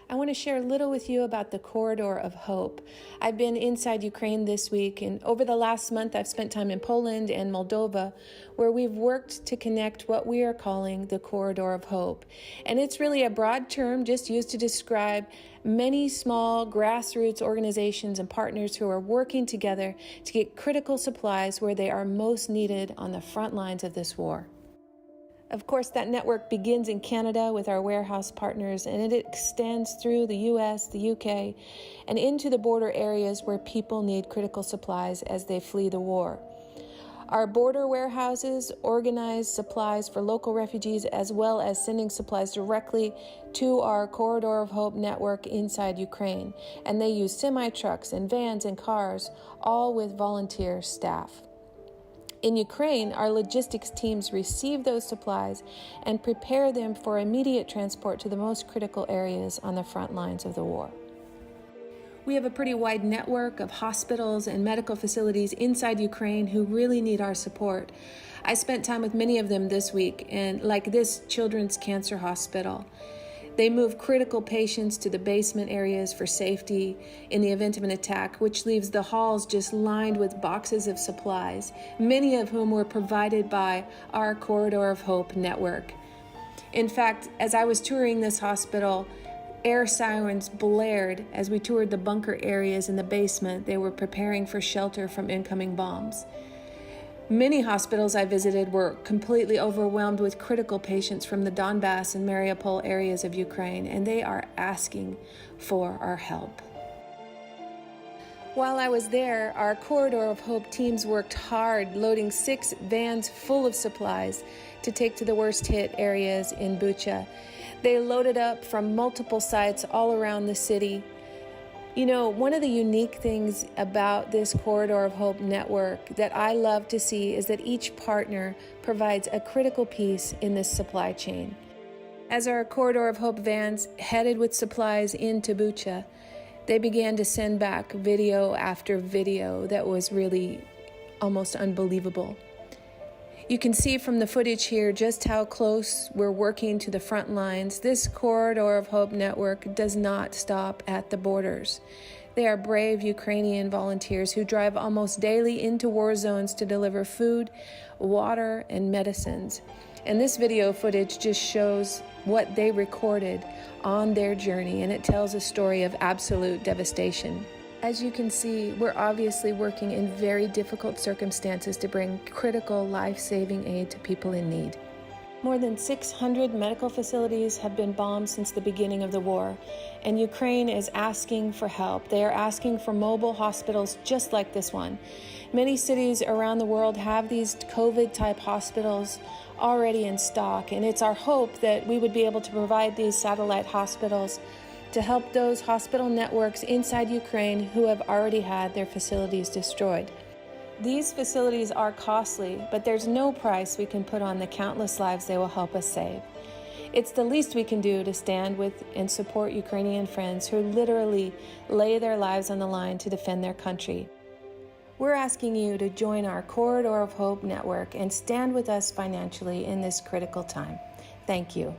I want to share a little with you about the Corridor of Hope. I've been inside Ukraine this week, and over the last month, I've spent time in Poland and Moldova, where we've worked to connect what we are calling the Corridor of Hope. And it's really a broad term just used to describe many small grassroots organizations and partners who are working together to get critical supplies where they are most needed on the front lines of this war. Of course, that network begins in Canada with our warehouse partners, and it extends through the US, the UK, and into the border areas where people need critical supplies as they flee the war. Our border warehouses organize supplies for local refugees as well as sending supplies directly to our Corridor of Hope network inside Ukraine. And they use semi-trucks and vans and cars, all with volunteer staff. In Ukraine, our logistics teams receive those supplies and prepare them for immediate transport to the most critical areas on the front lines of the war. We have a pretty wide network of hospitals and medical facilities inside Ukraine who really need our support. I spent time with many of them this week, and like this children's cancer hospital. They move critical patients to the basement areas for safety in the event of an attack, which leaves the halls just lined with boxes of supplies, many of whom were provided by our Corridor of Hope network. In fact, as I was touring this hospital, air sirens blared as we toured the bunker areas in the basement. They were preparing for shelter from incoming bombs. Many hospitals I visited were completely overwhelmed with critical patients from the Donbass and Mariupol areas of Ukraine, and they are asking for our help. While I was there, our Corridor of Hope teams worked hard, loading 6 vans full of supplies to take to the worst-hit areas in Bucha. They loaded up from multiple sites all around the city. You know, one of the unique things about this Corridor of Hope network that I love to see is that each partner provides a critical piece in this supply chain. As our Corridor of Hope vans headed with supplies into Bucha, they began to send back video after video that was really almost unbelievable. You can see from the footage here just how close we're working to the front lines. This Corridor of Hope network does not stop at the borders. They are brave Ukrainian volunteers who drive almost daily into war zones to deliver food, water, and medicines. And this video footage just shows what they recorded on their journey, and it tells a story of absolute devastation. As you can see, we're obviously working in very difficult circumstances to bring critical life-saving aid to people in need. More than 600 medical facilities have been bombed since the beginning of the war, and Ukraine is asking for help. They are asking for mobile hospitals just like this one. Many cities around the world have these COVID-type hospitals already in stock, and it's our hope that we would be able to provide these satellite hospitals to help those hospital networks inside Ukraine who have already had their facilities destroyed. These facilities are costly, but there's no price we can put on the countless lives they will help us save. It's the least we can do to stand with and support Ukrainian friends who literally lay their lives on the line to defend their country. We're asking you to join our Corridor of Hope network and stand with us financially in this critical time. Thank you.